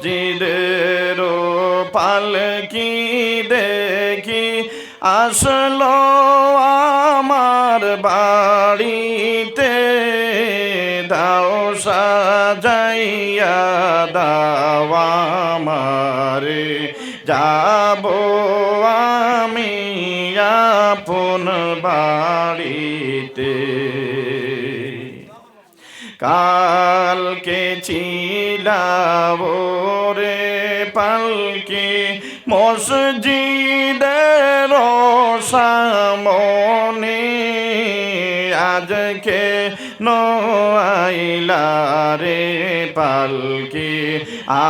মসজিদের পালকি দেখি আসলো আমার বাড়িতে, দাও সাজাইয়া দাও আমারে, যাব আমি আপন বাড়িতে। কালকে ছিলাম রে পালকি মসজিদের সামনে, আজকে নইলা রে পালকি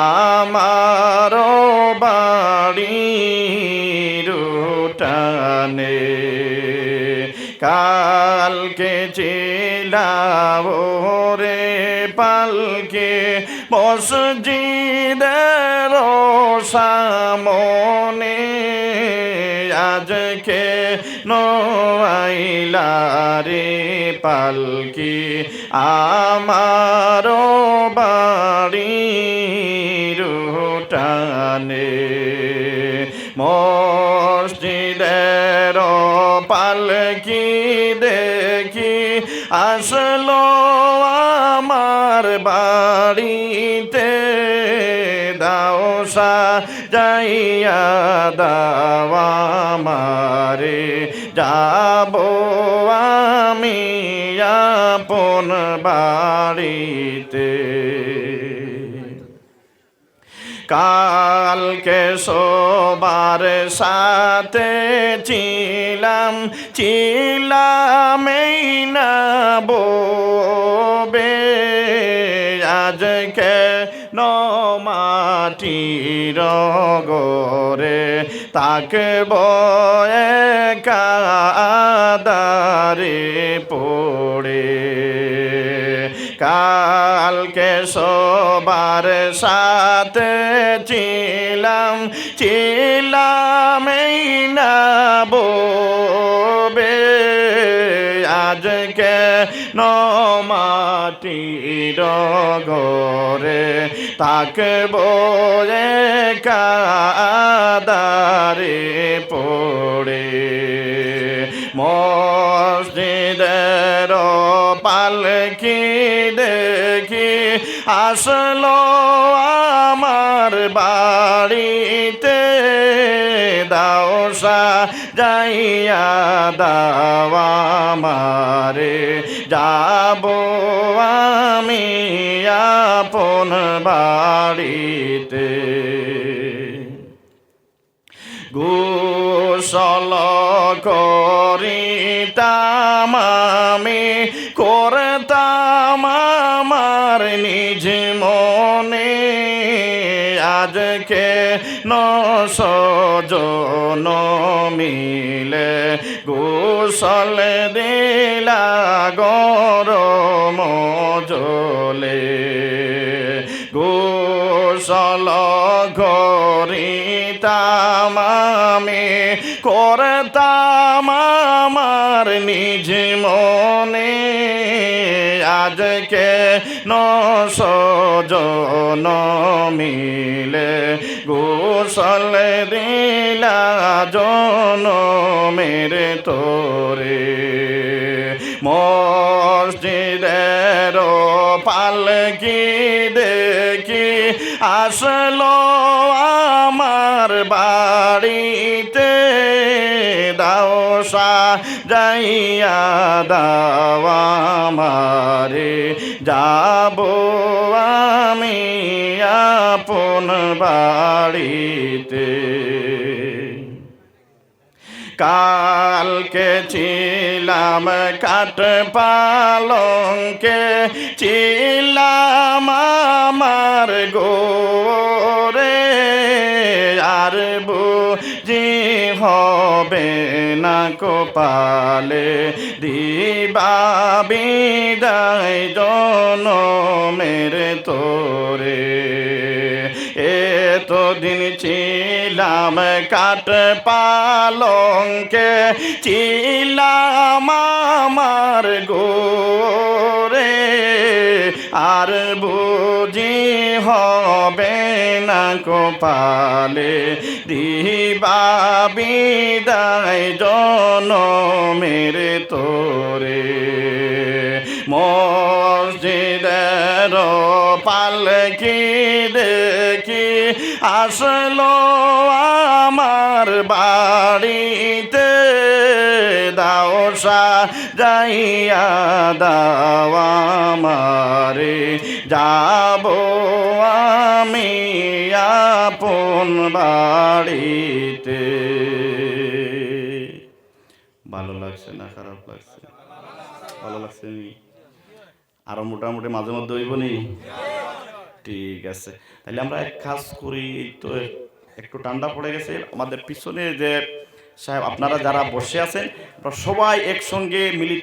আমার বাড়ির উঠানে। কালকে ছিলাম রে পালকি মসজিদের সামনে, আজকে নইলা রে পালকি আমার বাড়ির উঠানে। মসজিদের পালকি দেখি আসলো আমার বাড়িতে, দাও সাজাইয়া দাও আমারে, যাব আমি আপন বাড়িতে। কালকে সবার সাথে ছিলাম এই না বে, আজকে মাটির গরে তাকব কাদারে পড়ে। কালকে সবার সাথে ছিলাম এই না বে, আজকে মাটির ঘরে তাকব কাদারে পড়ে। মসজিদের পালকি দেখি আসলো আমার বাড়িতে, দাও সাজাইয়া দাও আমারে, যাব আমি আপন বাড়িতে। গোসল করিতাম আমি করতাম আমার নিজ মনে, আজকে সজন মিলে গোসল দিলা গরম জলে। গোসল করিতাম আমি করতাম আমার নিজ মনে, আজকে সজন মিলে গোসল দিলা জনমের তোরে। মসজিদের পালকি দেখি আসলো আমার বাড়িতে, দাও সাজাইয়া দাও আমারে, যাব আমি আপন বাড়িতে। কালকে ছিলাম কাঠ পালঙ্কে, ছিলাম আমার গোরে, আর বুঝি হবে না কপালে দিবা বিদায় জনমের তোরে। এতদিন ছিলাম কাঠ পালঙ্কে, ছিলাম আমার গোরে, আর বুঝি হবে না না কপালে দিবা বিদায় জনমের তোরে মসজিদের পালকি দেখি আসলো আমার বাড়িতে দাও সাজাইয়া দাও আমারে যাব আমি আপন বাড়িতে। ভালো লাগছে না খারাপ লাগছে? ভালো লাগছে নি? আরো মোটামুটি মাঝে মধ্যে হইব নি? ঠিক আছে, তাহলে আমরা এক কাজ করি। তো একটু ঠান্ডা পড়ে গেছে, আমাদের পিছনে যে সাহেব আপনারা যারা বসে আছেন সবাই একসঙ্গে মিলিত